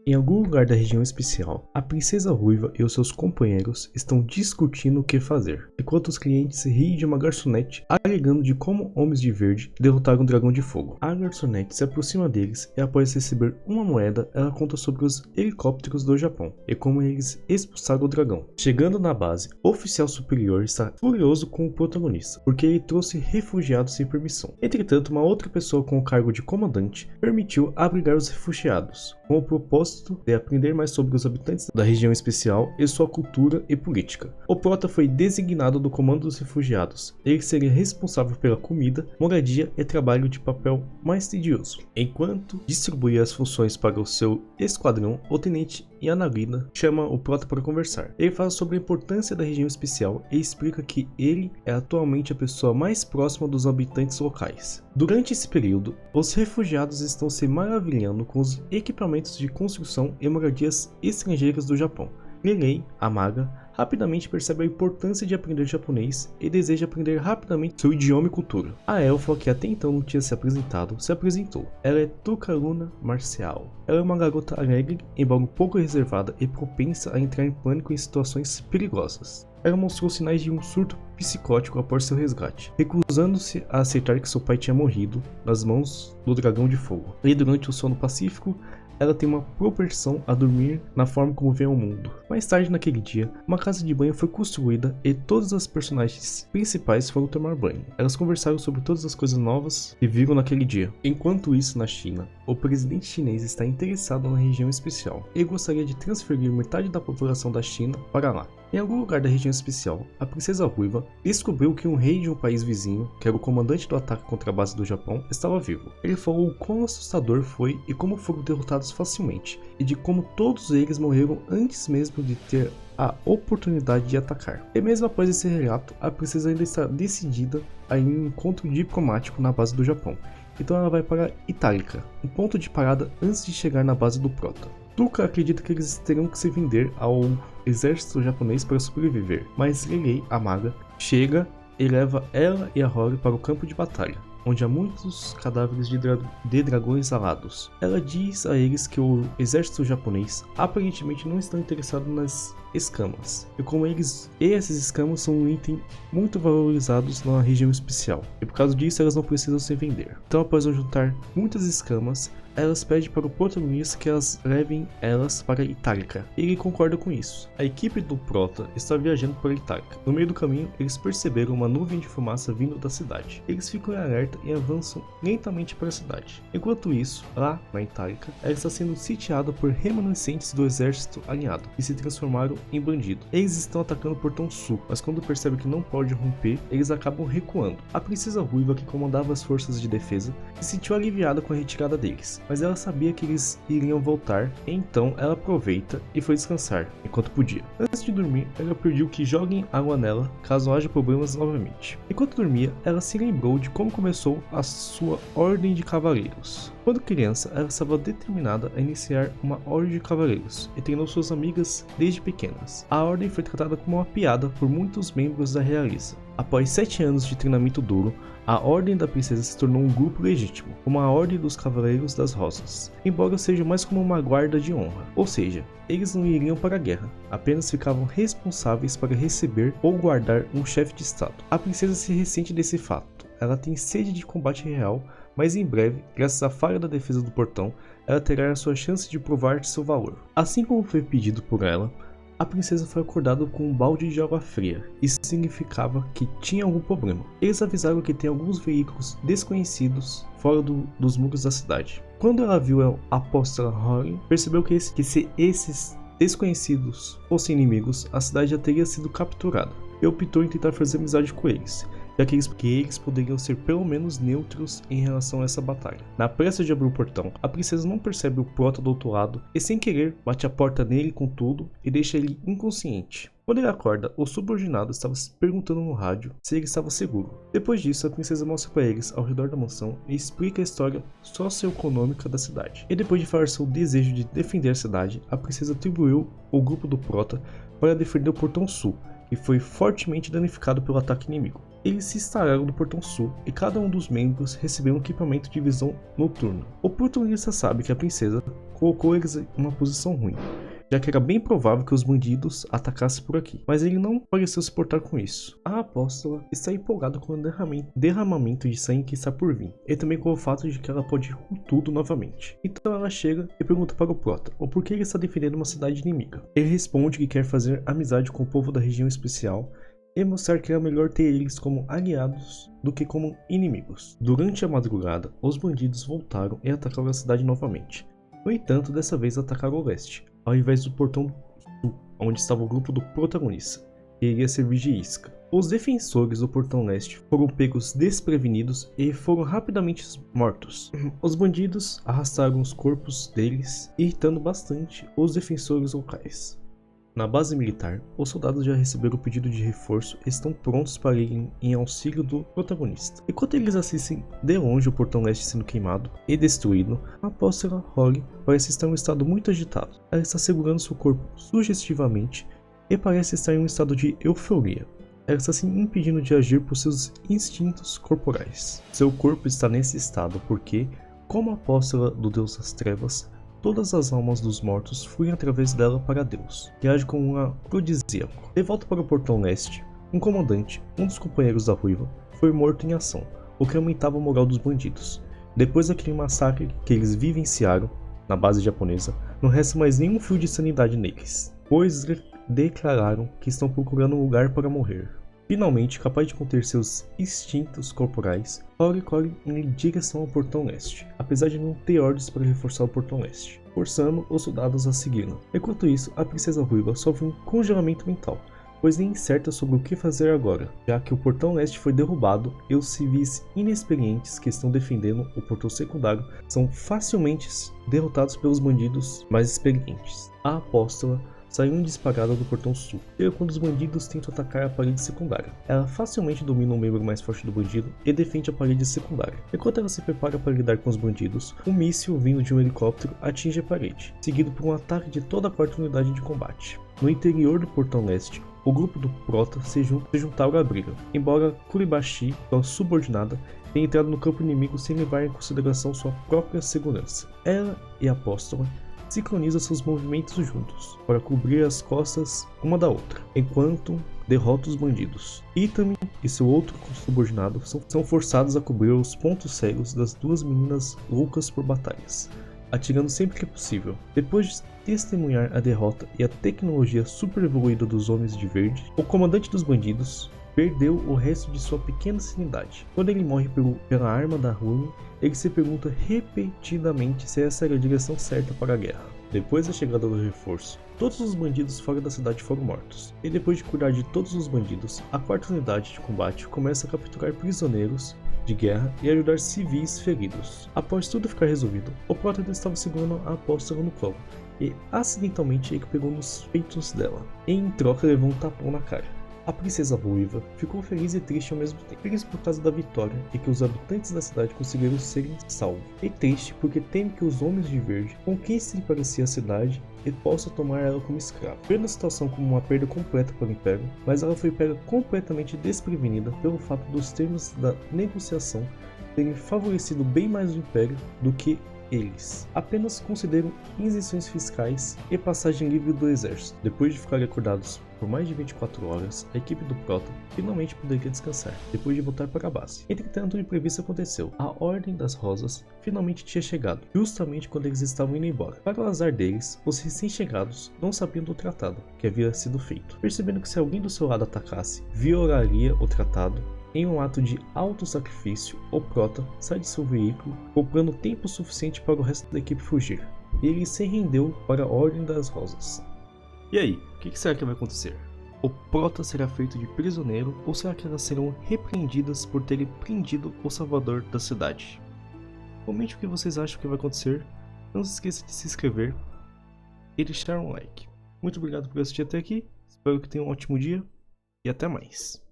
Em algum lugar da região especial, a princesa ruiva e os seus companheiros estão discutindo o que fazer, enquanto os clientes riem de uma garçonete alegando de como homens de verde derrotaram um dragão de fogo. A garçonete se aproxima deles e após receber uma moeda, ela conta sobre os helicópteros do Japão e como eles expulsaram o dragão. Chegando na base, o oficial superior está furioso com o protagonista, porque ele trouxe refugiados sem permissão. Entretanto, uma outra pessoa com o cargo de comandante permitiu abrigar os refugiados, com o propósito de aprender mais sobre os habitantes da região especial e sua cultura e política. O prota foi designado do comando dos refugiados. Ele seria responsável pela comida, moradia e trabalho de papel mais tedioso. Enquanto distribuía as funções para o seu esquadrão, o tenente Yanagina chama o prota para conversar. Ele fala sobre a importância da região especial e explica que ele é atualmente a pessoa mais próxima dos habitantes locais. Durante esse período, os refugiados estão se maravilhando com os equipamentos de construção e moradias estrangeiras do Japão. Lilei, a maga, rapidamente percebe a importância de aprender japonês e deseja aprender rapidamente seu idioma e cultura. A elfa, que até então não tinha se apresentado, se apresentou. Ela é Tokaruna Marcial. Ela é uma garota alegre, embora um pouco reservada e propensa a entrar em pânico em situações perigosas. Ela mostrou sinais de um surto psicótico após seu resgate, recusando-se a aceitar que seu pai tinha morrido nas mãos do dragão de fogo. E durante o sono pacífico, ela tem uma propensão a dormir na forma como vê o mundo. Mais tarde naquele dia, uma casa de banho foi construída e todas as personagens principais foram tomar banho. Elas conversaram sobre todas as coisas novas que viram naquele dia. Enquanto isso, na China, o presidente chinês está interessado na região especial. Ele gostaria de transferir metade da população da China para lá. Em algum lugar da região especial, a princesa ruiva descobriu que um rei de um país vizinho, que era o comandante do ataque contra a base do Japão, estava vivo. Ele falou o quão assustador foi e como foram derrotados facilmente, e de como todos eles morreram antes mesmo de ter a oportunidade de atacar. E mesmo após esse relato, a princesa ainda está decidida a ir em um encontro diplomático na base do Japão. Então ela vai para Itálica, um ponto de parada antes de chegar na base do prota. Tuka acredita que eles terão que se vender ao exército japonês para sobreviver, mas Lilei, a maga, chega e leva ela e a Rory para o campo de batalha, onde há muitos cadáveres de dragões alados. Ela diz a eles que o exército japonês aparentemente não está interessado nas escamas, e como essas escamas são um item muito valorizados na região especial, e por causa disso elas não precisam se vender. Então, após juntar muitas escamas, elas pedem para o protagonista que elas levem elas para Itálica. Ele concorda com isso. A equipe do prota está viajando para Itálica. No meio do caminho, eles perceberam uma nuvem de fumaça vindo da cidade. Eles ficam em alerta e avançam lentamente para a cidade. Enquanto isso, lá na Itálica, ela está sendo sitiada por remanescentes do exército alinhado, que se transformaram em bandidos. Eles estão atacando o portão sul, mas quando percebem que não pode romper, eles acabam recuando. A princesa ruiva, que comandava as forças de defesa, se sentiu aliviada com a retirada deles, mas ela sabia que eles iriam voltar, então ela aproveita e foi descansar enquanto podia. Antes de dormir, ela pediu que joguem água nela caso haja problemas novamente. Enquanto dormia, ela se lembrou de como começou a sua ordem de cavaleiros. Quando criança, ela estava determinada a iniciar uma ordem de cavaleiros e treinou suas amigas desde pequenas. A ordem foi tratada como uma piada por muitos membros da realeza. Após 7 anos de treinamento duro, a Ordem da Princesa se tornou um grupo legítimo, como a Ordem dos Cavaleiros das Rosas, embora seja mais como uma guarda de honra, ou seja, eles não iriam para a guerra, apenas ficavam responsáveis para receber ou guardar um chefe de estado. A princesa se ressente desse fato, ela tem sede de combate real, mas em breve, graças à falha da defesa do portão, ela terá a sua chance de provar seu valor. Assim como foi pedido por ela, a princesa foi acordada com um balde de água fria. Isso significava que tinha algum problema. Eles avisaram que tem alguns veículos desconhecidos fora dos muros da cidade. Quando ela viu a apóstola Rory, percebeu que se esses desconhecidos fossem inimigos, a cidade já teria sido capturada. E optou em tentar fazer amizade com eles, já que eles poderiam ser pelo menos neutros em relação a essa batalha. Na pressa de abrir o portão, a princesa não percebe o prota do outro lado e sem querer bate a porta nele com tudo e deixa ele inconsciente. Quando ele acorda, o subordinado estava se perguntando no rádio se ele estava seguro. Depois disso, a princesa mostra para eles ao redor da mansão e explica a história socioeconômica da cidade. E depois de falar seu desejo de defender a cidade, a princesa atribuiu o grupo do prota para defender o portão sul, que foi fortemente danificado pelo ataque inimigo. Eles se instalaram no portão sul e cada um dos membros recebeu um equipamento de visão noturna. O protagonista sabe que a princesa colocou eles em uma posição ruim, já que era bem provável que os bandidos atacassem por aqui, mas ele não pareceu se portar com isso. A apóstola está empolgada com o derramamento de sangue que está por vir, e também com o fato de que ela pode ir com tudo novamente. Então ela chega e pergunta para o Prota o porquê ele está defendendo uma cidade inimiga. Ele responde que quer fazer amizade com o povo da região especial e mostrar que é melhor ter eles como aliados do que como inimigos. Durante a madrugada, os bandidos voltaram e atacaram a cidade novamente. No entanto, dessa vez atacaram o leste, ao invés do portão sul, onde estava o grupo do protagonista, que iria servir de isca. Os defensores do portão leste foram pegos desprevenidos e foram rapidamente mortos. Os bandidos arrastaram os corpos deles, irritando bastante os defensores locais. Na base militar, os soldados já receberam o pedido de reforço e estão prontos para ir em auxílio do protagonista. Enquanto eles assistem de longe o portão leste sendo queimado e destruído, a apóstola Holly parece estar em um estado muito agitado. Ela está segurando seu corpo sugestivamente e parece estar em um estado de euforia. Ela está se impedindo de agir por seus instintos corporais. Seu corpo está nesse estado porque, como apóstola do Deus das Trevas, todas as almas dos mortos fluem através dela para Deus, que age como um afrodisíaco. De volta para o portão leste, um comandante, um dos companheiros da Ruiva, foi morto em ação, o que aumentava a moral dos bandidos. Depois daquele massacre que eles vivenciaram na base japonesa, não resta mais nenhum fio de sanidade neles, pois declararam que estão procurando um lugar para morrer. Finalmente, capaz de conter seus instintos corporais, Holly corre em direção ao portão leste, apesar de não ter ordens para reforçar o portão leste, forçando os soldados a segui-la. Enquanto isso, a princesa Ruiva sofre um congelamento mental, pois nem certa sobre o que fazer agora, já que o portão leste foi derrubado e os civis inexperientes que estão defendendo o portão secundário são facilmente derrotados pelos bandidos mais experientes. A apóstola saiu disparada do portão sul, e quando os bandidos tentam atacar a parede secundária. Ela facilmente domina o membro mais forte do bandido e defende a parede secundária. Enquanto ela se prepara para lidar com os bandidos, um míssil vindo de um helicóptero atinge a parede, seguido por um ataque de toda a quarta unidade de combate. No interior do portão leste, o grupo do Prota se juntaram à briga, embora Kuribashi, sua subordinada, tenha entrado no campo inimigo sem levar em consideração sua própria segurança. Ela e a apóstola sincroniza seus movimentos juntos, para cobrir as costas uma da outra, enquanto derrota os bandidos. Itami e seu outro subordinado são forçados a cobrir os pontos cegos das duas meninas loucas por batalhas, atirando sempre que possível. Depois de testemunhar a derrota e a tecnologia super evoluída dos Homens de Verde, o comandante dos bandidos perdeu o resto de sua pequena sanidade. Quando ele morre pela arma da Rune, ele se pergunta repetidamente se essa era a direção certa para a guerra. Depois da chegada do reforço, todos os bandidos fora da cidade foram mortos, e depois de cuidar de todos os bandidos, a quarta unidade de combate começa a capturar prisioneiros de guerra e ajudar civis feridos. Após tudo ficar resolvido, o Prota estava segurando a apóstola no colo, e acidentalmente ele pegou nos peitos dela, e em troca levou um tapão na cara. A princesa Ruiva ficou feliz e triste ao mesmo tempo. Feliz por causa da vitória e que os habitantes da cidade conseguiram serem salvos. E triste porque teme que os Homens de Verde conquistem para si a cidade e possam tomar ela como escrava. Vendo a situação como uma perda completa para o Império, mas ela foi pega completamente desprevenida pelo fato dos termos da negociação terem favorecido bem mais o Império do que eles. Apenas consideram isenções fiscais e passagem livre do exército. Depois de ficarem acordados por mais de 24 horas, a equipe do Prota finalmente poderia descansar, depois de voltar para a base. Entretanto, o imprevisto aconteceu. A Ordem das Rosas finalmente tinha chegado, justamente quando eles estavam indo embora. Para o azar deles, os recém-chegados não sabiam do tratado que havia sido feito, percebendo que se alguém do seu lado atacasse, violaria o tratado. Em um ato de auto-sacrifício, o Prota sai de seu veículo, comprando tempo suficiente para o resto da equipe fugir, e ele se rendeu para a Ordem das Rosas. E aí, o que será que vai acontecer? O Prota será feito de prisioneiro ou será que elas serão repreendidas por terem prendido o salvador da cidade? Comente o que vocês acham que vai acontecer, não se esqueça de se inscrever e deixar um like. Muito obrigado por assistir até aqui, espero que tenham um ótimo dia e até mais.